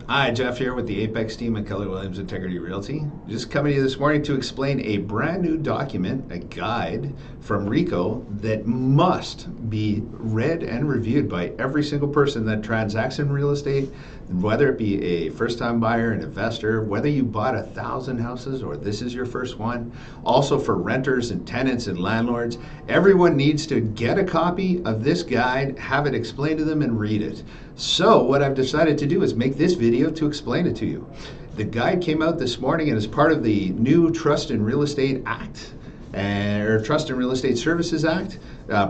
Hi, Jeff here with the Apex team at Keller Williams Integrity Realty. Just coming to you this morning to explain a brand new document, a guide from RECO that must be read and reviewed by every single person that transacts in real estate, whether it be a first-time buyer, an investor, whether you bought 1,000 houses or this is your first one. Also for renters and tenants and landlords, everyone needs to get a copy of this guide, have it explained to them, and read it. So what I've decided to do is make this video to explain it to you. The guide came out this morning and is part of the new Trust in Real Estate Act, or Trust in Real Estate Services Act,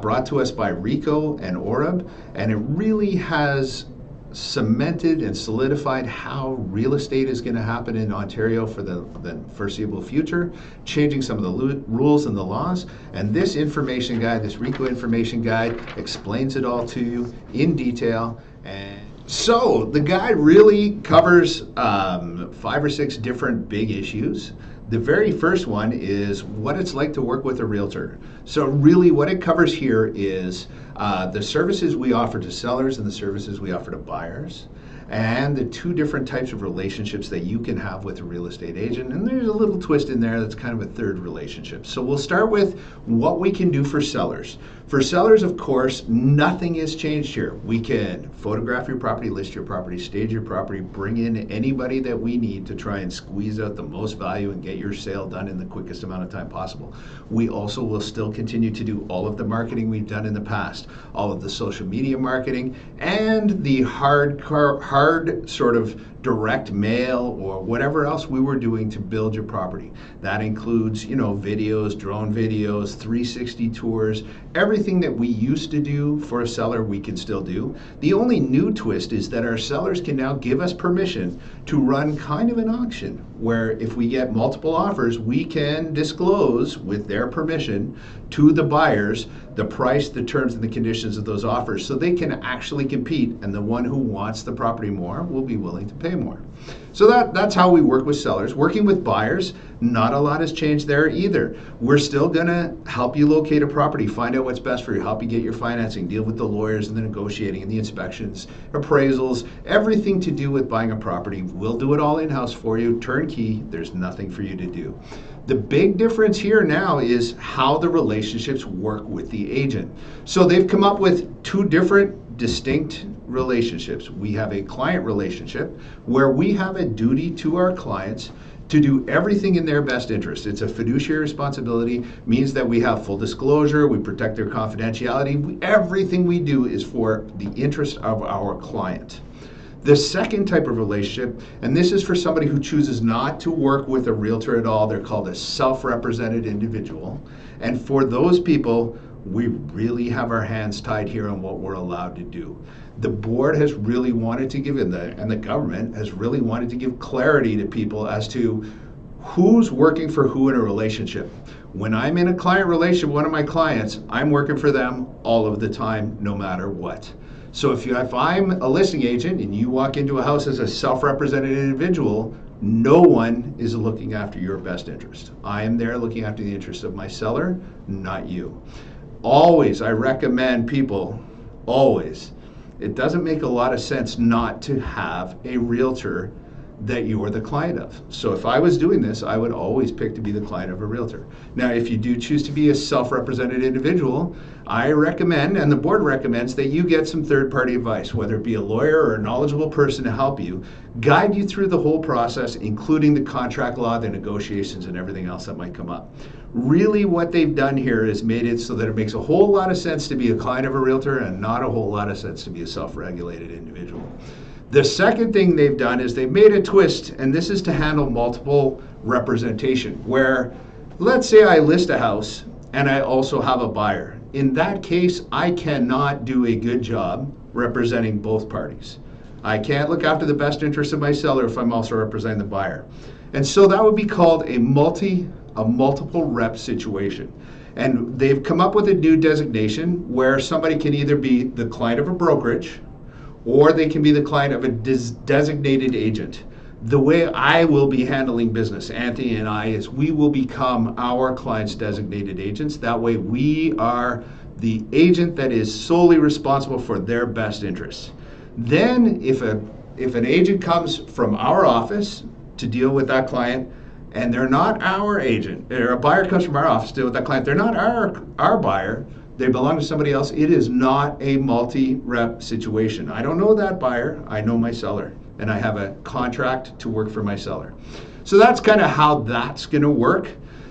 brought to us by RECO and ORAB, and it really has cemented and solidified how real estate is going to happen in Ontario for the foreseeable future, changing some of the rules and the laws. And this information guide, this RECO information guide, explains it all to you in detail. And so the guide really covers 5 or 6 different big issues. The very first one is what it's like to work with a realtor. So really what it covers here is the services we offer to sellers and the services we offer to buyers, and the 2 different types of relationships that you can have with a real estate agent. And there's a little twist in there that's kind of a third relationship. So we'll start with what we can do for sellers. For sellers, of course, nothing has changed here. We can photograph your property, list your property, stage your property, bring in anybody that we need to try and squeeze out the most value and get your sale done in the quickest amount of time possible. We also will still continue to do all of the marketing we've done in the past, all of the social media marketing, and the hard sort of direct mail or whatever else we were doing to build your property. That includes, videos, drone videos, 360 tours, everything that we used to do for a seller, we can still do. The only new twist is that our sellers can now give us permission to run kind of an auction where if we get multiple offers, we can disclose with their permission to the buyers the price, the terms, and the conditions of those offers so they can actually compete, and the one who wants the property more will be willing to pay more. So that's how we work with sellers. Working with buyers, not a lot has changed there either. We're still gonna help you locate a property, find out what's best for you, help you get your financing, deal with the lawyers and the negotiating and the inspections, appraisals, everything to do with buying a property. We'll do it all in-house for you, turnkey. There's nothing for you to do. The big difference here now is how the relationships work with the agent. So they've come up with 2 different distinct relationships. We have a client relationship where we have a duty to our clients to do everything in their best interest. It's a fiduciary responsibility, means that we have full disclosure, we protect their confidentiality. Everything we do is for the interest of our client. The second type of relationship, and this is for somebody who chooses not to work with a realtor at all, they're called a self-represented individual. And for those people, we really have our hands tied here on what we're allowed to do. The board has really wanted to give, and the government has really wanted to give clarity to people as to who's working for who in a relationship. When I'm in a client relationship with one of my clients, I'm working for them all of the time, no matter what. So if I'm a listing agent and you walk into a house as a self-represented individual, no one is looking after your best interest. I am there looking after the interests of my seller, not you. Always, I recommend people, always, it doesn't make a lot of sense not to have a realtor that you're the client of. So if I was doing this, I would always pick to be the client of a realtor. Now, if you do choose to be a self-represented individual, I recommend, and the board recommends, that you get some third-party advice, whether it be a lawyer or a knowledgeable person to help you, guide you through the whole process, including the contract law, the negotiations, and everything else that might come up. Really what they've done here is made it so that it makes a whole lot of sense to be a client of a realtor and not a whole lot of sense to be a self-regulated individual. The second thing they've done is they've made a twist, and this is to handle multiple representation, where let's say I list a house and I also have a buyer. In that case, I cannot do a good job representing both parties. I can't look after the best interests of my seller if I'm also representing the buyer. And so that would be called a multiple rep situation. And they've come up with a new designation where somebody can either be the client of a brokerage, or they can be the client of a designated agent. The way I will be handling business, Anthony and I, is we will become our client's designated agents. That way we are the agent that is solely responsible for their best interests. Then if a if an agent comes from our office to deal with that client, and they're not our agent, or a buyer comes from our office to deal with that client, they're not our buyer, they belong to somebody else, it is not a multi-rep situation. I don't know that buyer, I know my seller, and I have a contract to work for my seller. So that's kind of how that's going to work.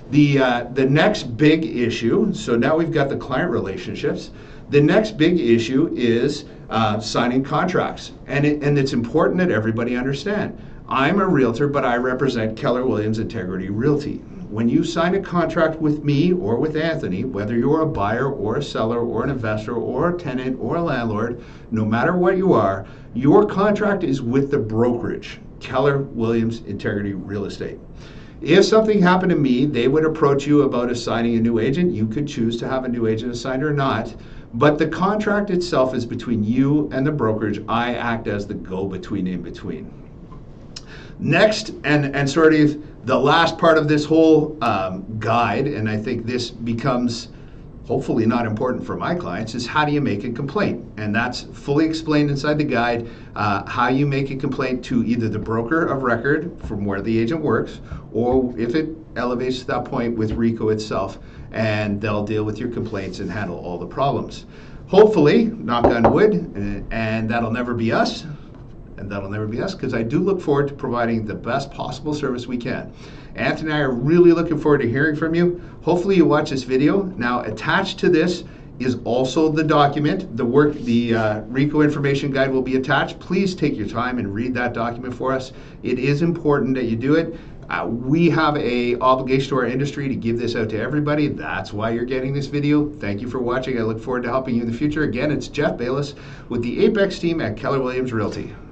The next big issue, so now we've got the client relationships. The next big issue is signing contracts, and it's important that everybody understand. I'm a realtor, but I represent Keller Williams Integrity Realty. When you sign a contract with me or with Anthony, whether you're a buyer or a seller or an investor or a tenant or a landlord, no matter what you are, your contract is with the brokerage, Keller Williams Integrity Real Estate. If something happened to me, they would approach you about assigning a new agent. You could choose to have a new agent assigned or not, but the contract itself is between you and the brokerage. I act as the go-between in between. Next, and sort of the last part of this whole guide, and I think this becomes hopefully not important for my clients, is how do you make a complaint? And that's fully explained inside the guide, how you make a complaint to either the broker of record from where the agent works, or if it elevates to that point, with RECO itself, and they'll deal with your complaints and handle all the problems. Hopefully, knock on wood, and that'll never be us. And that'll never be us, because I do look forward to providing the best possible service we can. Anthony and I are really looking forward to hearing from you. Hopefully you watch this video. Now, attached to this is also the document. The RECO information guide will be attached. Please take your time and read that document for us. It is important that you do it. We have an obligation to our industry to give this out to everybody. That's why you're getting this video. Thank you for watching. I look forward to helping you in the future. Again, it's Jeff Bayless with the Apex team at Keller Williams Realty.